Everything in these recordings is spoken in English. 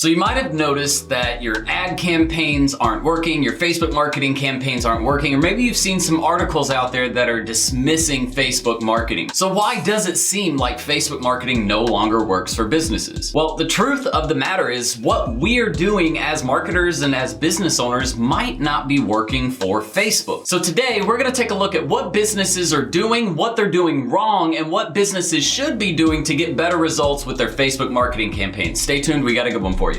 So you might have noticed that your ad campaigns aren't working, your Facebook marketing campaigns aren't working, or maybe you've seen some articles out there that are dismissing Facebook marketing. So why does it seem like Facebook marketing no longer works for businesses? Well, the truth of the matter is what we're doing as marketers and as business owners might not be working for Facebook. So today we're gonna take a look at what businesses are doing, what they're doing wrong, and what businesses should be doing to get better results with their Facebook marketing campaigns. Stay tuned, we got a good one for you.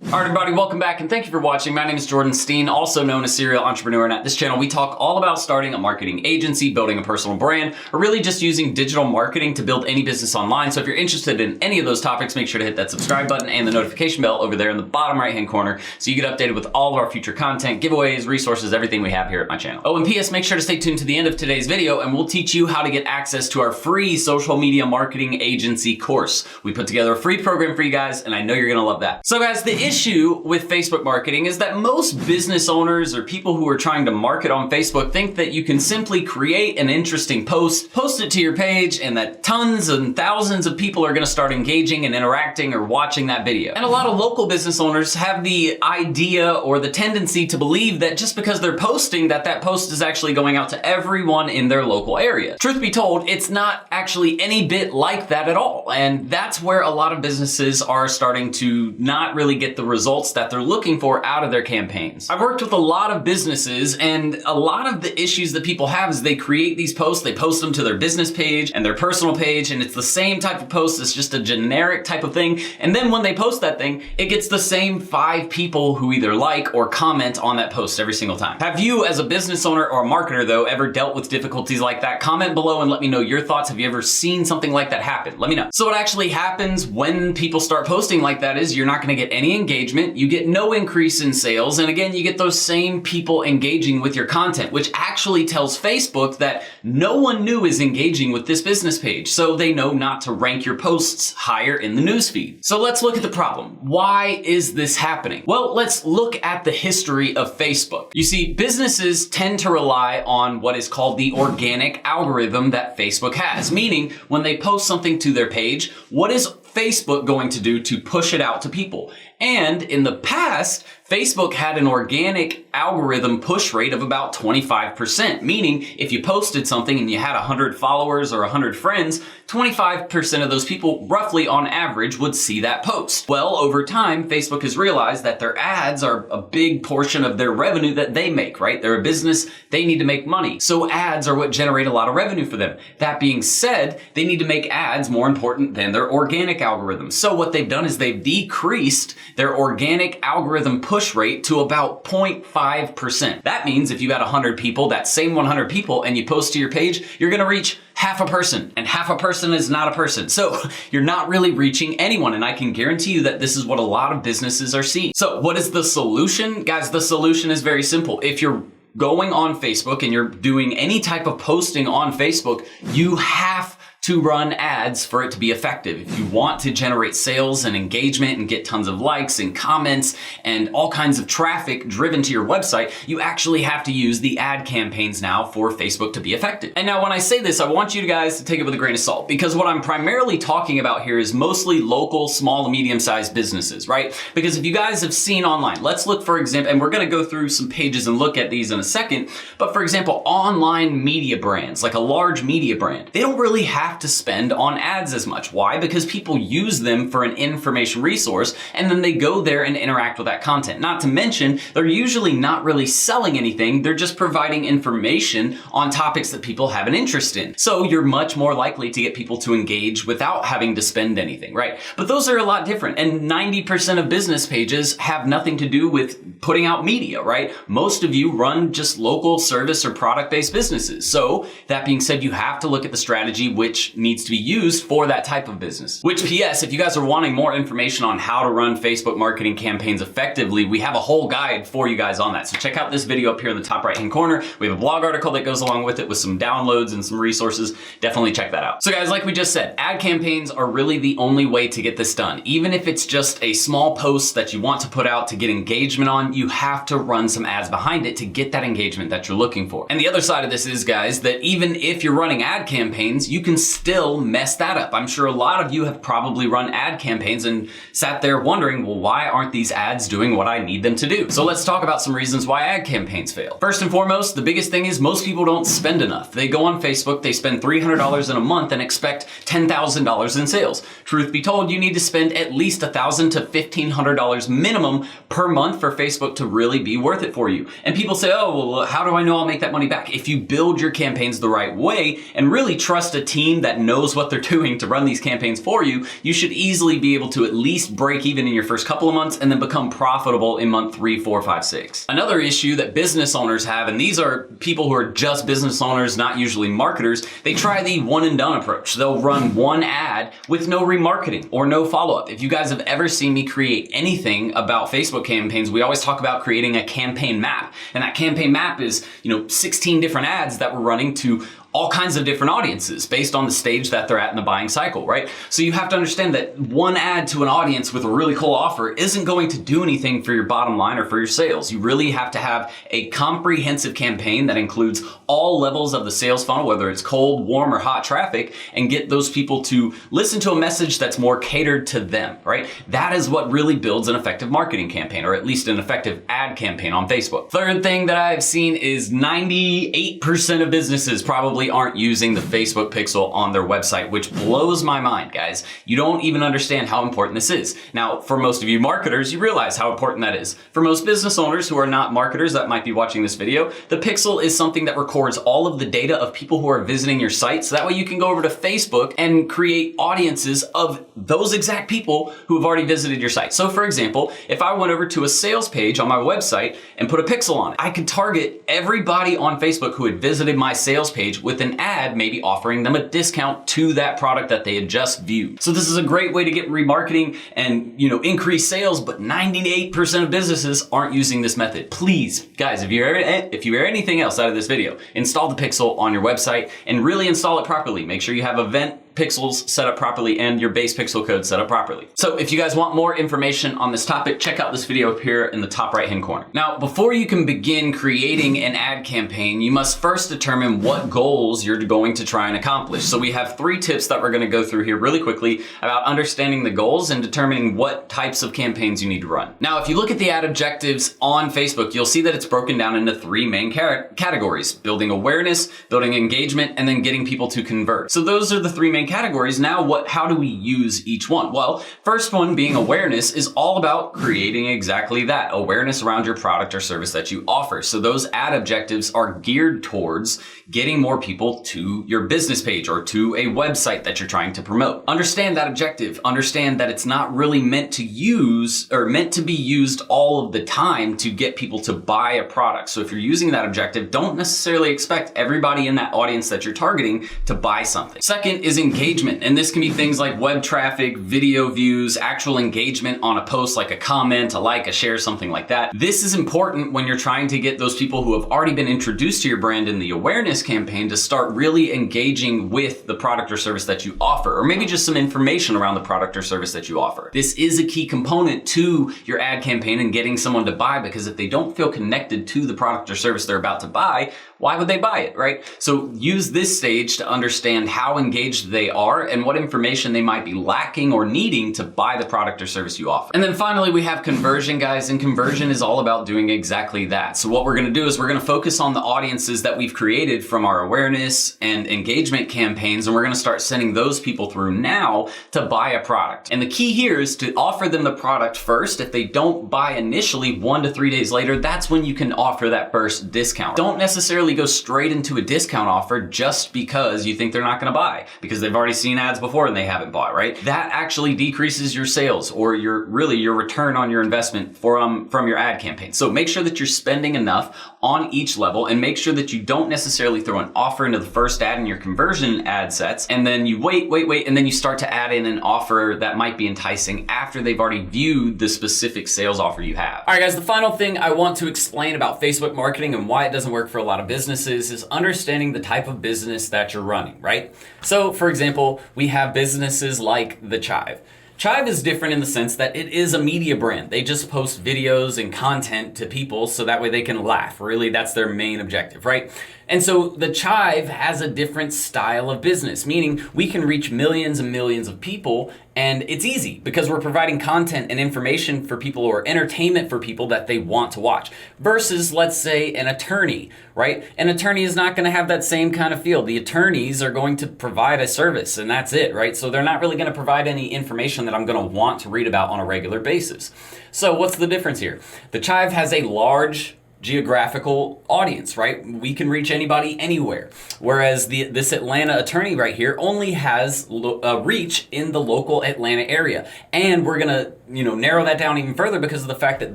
All right, everybody, welcome back and thank you for watching. My name is Jordan Steen, also known as Serial Entrepreneur, and at this channel we talk all about starting a marketing agency, building a personal brand, or really just using digital marketing to build any business online. So if you're interested in any of those topics, make sure to hit that subscribe button and the notification bell over there in the bottom right-hand corner so you get updated with all of our future content, giveaways, resources, everything we have here at my channel. Oh, and P.S., make sure to stay tuned to the end of today's video and we'll teach you how to get access to our free social media marketing agency course. We put together a free program for you guys and I know you're gonna love that. So guys, the issue with Facebook marketing is that most business owners or people who are trying to market on Facebook think that you can simply create an interesting post it to your page, and that tons and thousands of people are gonna start engaging and interacting or watching that video. And a lot of local business owners have the idea or the tendency to believe that just because they're posting that post is actually going out to everyone in their local area. Truth be told, it's not actually any bit like that at all. And that's where a lot of businesses are starting to not really get the results that they're looking for out of their campaigns. I've worked with a lot of businesses, and a lot of the issues that people have is they create these posts, they post them to their business page and their personal page, and it's the same type of post, it's just a generic type of thing. And then when they post that thing, it gets the same 5 people who either like or comment on that post every single time. Have you, as a business owner or a marketer though, ever dealt with difficulties like that? Comment below and let me know your thoughts. Have you ever seen something like that happen? Let me know. So what actually happens when people start posting like that is you're not gonna get any engagement, you get no increase in sales, and again, you get those same people engaging with your content, which actually tells Facebook that no one new is engaging with this business page, so they know not to rank your posts higher in the newsfeed. So let's look at the problem. Why is this happening? Well, let's look at the history of Facebook. You see, businesses tend to rely on what is called the organic algorithm that Facebook has, meaning when they post something to their page, what is Facebook going to do to push it out to people? And in the past, Facebook had an organic algorithm push rate of about 25%, meaning if you posted something and you had 100 followers or 100 friends, 25% of those people, roughly on average, would see that post. Well, over time, Facebook has realized that their ads are a big portion of their revenue that they make, right? They're a business, they need to make money. So ads are what generate a lot of revenue for them. That being said, they need to make ads more important than their organic algorithm. So what they've done is they've decreased their organic algorithm push rate to about 0.5%. That means if you had 100 people, that same 100 people, and you post to your page, you're gonna reach half a person, and half a person is not a person. So you're not really reaching anyone, and I can guarantee you that this is what a lot of businesses are seeing. So what is the solution? Guys, the solution is very simple. If you're going on Facebook and you're doing any type of posting on Facebook, you have to run ads for it to be effective. If you want to generate sales and engagement and get tons of likes and comments and all kinds of traffic driven to your website, you actually have to use the ad campaigns now for Facebook to be effective. And now when I say this, I want you guys to take it with a grain of salt, because what I'm primarily talking about here is mostly local, small and medium-sized businesses, right? Because if you guys have seen online, let's look for example, and we're gonna go through some pages and look at these in a second, but for example, online media brands, like a large media brand, they don't really have to spend on ads as much. Why? Because people use them for an information resource and then they go there and interact with that content. Not to mention, they're usually not really selling anything, they're just providing information on topics that people have an interest in. So you're much more likely to get people to engage without having to spend anything, right? But those are a lot different, and 90% of business pages have nothing to do with putting out media, right? Most of you run just local service or product-based businesses. So that being said, you have to look at the strategy which which needs to be used for that type of business. Which, PS, if you guys are wanting more information on how to run Facebook marketing campaigns effectively, we have a whole guide for you guys on that. So check out this video up here in the top right-hand corner. We have a blog article that goes along with it with some downloads and some resources. Definitely check that out. So guys, like we just said, ad campaigns are really the only way to get this done. Even if it's just a small post that you want to put out to get engagement on, you have to run some ads behind it to get that engagement that you're looking for. And the other side of this is, guys, that even if you're running ad campaigns, you can still mess that up. I'm sure a lot of you have probably run ad campaigns and sat there wondering, well, why aren't these ads doing what I need them to do? So let's talk about some reasons why ad campaigns fail. First and foremost, the biggest thing is most people don't spend enough. They go on Facebook, they spend $300 in a month and expect $10,000 in sales. Truth be told, you need to spend at least $1,000 to $1,500 minimum per month for Facebook to really be worth it for you. And people say, oh, well, how do I know I'll make that money back? If you build your campaigns the right way and really trust a team that knows what they're doing to run these campaigns for you, you should easily be able to at least break even in your first couple of months and then become profitable in month 3, 4, 5, 6. Another issue that business owners have, and these are people who are just business owners, not usually marketers, they try the one and done approach. They'll run one ad with no remarketing or no follow-up. If you guys have ever seen me create anything about Facebook campaigns, we always talk about creating a campaign map. And that campaign map is, 16 different ads that we're running to all kinds of different audiences based on the stage that they're at in the buying cycle, right? So you have to understand that one ad to an audience with a really cool offer isn't going to do anything for your bottom line or for your sales. You really have to have a comprehensive campaign that includes all levels of the sales funnel, whether it's cold, warm, or hot traffic, and get those people to listen to a message that's more catered to them, right? That is what really builds an effective marketing campaign, or at least an effective ad campaign on Facebook. Third thing that I've seen is 98% of businesses probably aren't using the Facebook pixel on their website, which blows my mind, guys. You don't even understand how important this is. Now, for most of you marketers, you realize how important that is. For most business owners who are not marketers that might be watching this video, the pixel is something that records all of the data of people who are visiting your site, so that way you can go over to Facebook and create audiences of those exact people who have already visited your site. So for example, if I went over to a sales page on my website and put a pixel on it, I could target everybody on Facebook who had visited my sales page with an ad, maybe offering them a discount to that product that they had just viewed. So this is a great way to get remarketing and, increase sales, but 98% of businesses aren't using this method. Please, guys, if you hear anything else out of this video, install the pixel on your website and really install it properly. Make sure you have event pixels set up properly and your base pixel code set up properly. So if you guys want more information on this topic, check out this video up here in the top right hand corner. Now, before you can begin creating an ad campaign, you must first determine what goals you're going to try and accomplish. So we have 3 tips that we're going to go through here really quickly about understanding the goals and determining what types of campaigns you need to run. Now, if you look at the ad objectives on Facebook, you'll see that it's broken down into 3 main categories: building awareness, building engagement, and then getting people to convert. So those are the 3 main categories. Now, how do we use each one? Well, first one being awareness is all about creating exactly that, awareness around your product or service that you offer. So those ad objectives are geared towards getting more people to your business page or to a website that you're trying to promote. Understand that objective. Understand that it's not really meant to be used all of the time to get people to buy a product. So if you're using that objective, don't necessarily expect everybody in that audience that you're targeting to buy something. Second is engagement, and this can be things like web traffic, video views, actual engagement on a post like a comment, a like, a share, something like that. This is important when you're trying to get those people who have already been introduced to your brand in the awareness campaign to start really engaging with the product or service that you offer, or maybe just some information around the product or service that you offer. This is a key component to your ad campaign and getting someone to buy, because if they don't feel connected to the product or service they're about to buy, why would they buy it, right? So use this stage to understand how engaged they are and what information they might be lacking or needing to buy the product or service you offer. And then finally, we have conversion, guys, and conversion is all about doing exactly that. So what we're gonna do is we're gonna focus on the audiences that we've created from our awareness and engagement campaigns, and we're gonna start sending those people through now to buy a product. And the key here is to offer them the product first. If they don't buy initially, 1 to 3 days later, that's when you can offer that first discount. Don't necessarily go straight into a discount offer just because you think they're not gonna buy, because they've they've already seen ads before and they haven't bought, right? That actually decreases your sales or your return on your investment from your ad campaign. So make sure that you're spending enough on each level, and make sure that you don't necessarily throw an offer into the first ad in your conversion ad sets, and then you wait, and then you start to add in an offer that might be enticing after they've already viewed the specific sales offer you have. All right, guys, the final thing I want to explain about Facebook marketing and why it doesn't work for a lot of businesses is understanding the type of business that you're running, right? So, for example, we have businesses like The Chive. Chive is different in the sense that it is a media brand. They just post videos and content to people so that way they can laugh. Really, that's their main objective, right? And so the Chive has a different style of business, meaning we can reach millions and millions of people, and it's easy because we're providing content and information for people or entertainment for people that they want to watch. Versus, let's say, an attorney, right? An attorney is not going to have that same kind of feel. The attorneys are going to provide a service, and that's it, right? So they're not really going to provide any information that I'm going to want to read about on a regular basis. So what's the difference here? The Chive has a large geographical audience, right? We can reach anybody anywhere. Whereas this Atlanta attorney right here only has reach in the local Atlanta area. And we're gonna, narrow that down even further because of the fact that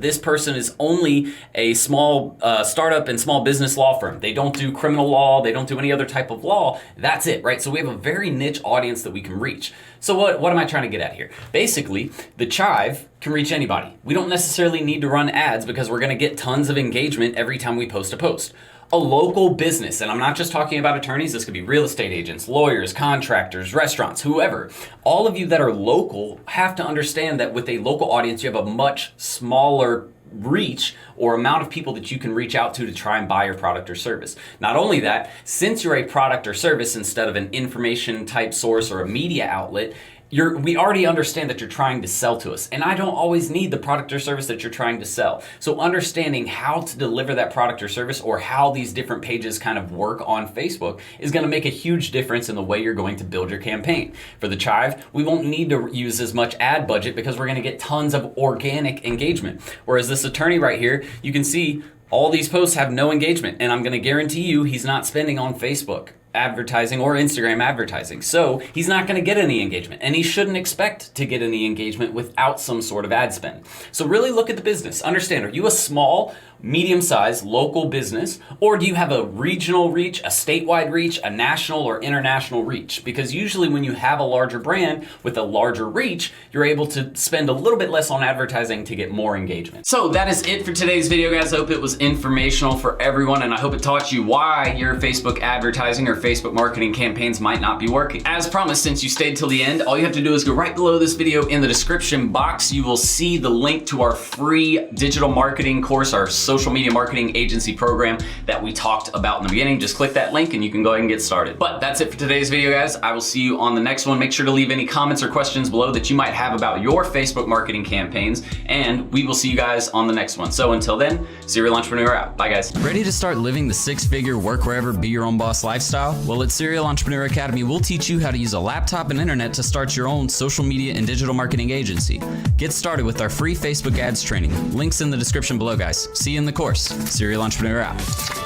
this person is only a small startup and small business law firm. They don't do criminal law. They don't do any other type of law. That's it, right? So we have a very niche audience that we can reach. So what am I trying to get at here? Basically, the Chive can reach anybody. We don't necessarily need to run ads because we're going to get tons of engagement every time we post a post. A local business, and I'm not just talking about attorneys, this could be real estate agents, lawyers, contractors, restaurants, whoever. All of you that are local have to understand that with a local audience, you have a much smaller reach or amount of people that you can reach out to try and buy your product or service. Not only that, since you're a product or service instead of an information type source or a media outlet, we already understand that you're trying to sell to us, and I don't always need the product or service that you're trying to sell. So understanding how to deliver that product or service or how these different pages kind of work on Facebook is going to make a huge difference in the way you're going to build your campaign. For the Chive, we won't need to use as much ad budget because we're going to get tons of organic engagement. Whereas this attorney right here, you can see all these posts have no engagement, and I'm going to guarantee you he's not spending on Facebook advertising or Instagram advertising. So he's not going to get any engagement, and he shouldn't expect to get any engagement without some sort of ad spend. So really look at the business. Understand, are you a small, medium-sized local business, or do you have a regional reach, a statewide reach, a national or international reach? Because usually when you have a larger brand with a larger reach, you're able to spend a little bit less on advertising to get more engagement. So that is it for today's video, guys. I hope it was informational for everyone, and I hope it taught you why your Facebook advertising or Facebook marketing campaigns might not be working. As promised, since you stayed till the end, all you have to do is go right below this video in the description box. You will see the link to our free digital marketing course, our social media marketing agency program that we talked about in the beginning. Just click that link and you can go ahead and get started. But that's it for today's video, guys. I will see you on the next one. Make sure to leave any comments or questions below that you might have about your Facebook marketing campaigns, and we will see you guys on the next one. So until then, Serial Entrepreneur out. Bye, guys. Ready to start living the six-figure work wherever, be your own boss lifestyle? Well, at Serial Entrepreneur Academy, we'll teach you how to use a laptop and internet to start your own social media and digital marketing agency. Get started with our free Facebook ads training. Links in the description below, guys. See you in the course. Serial Entrepreneur out.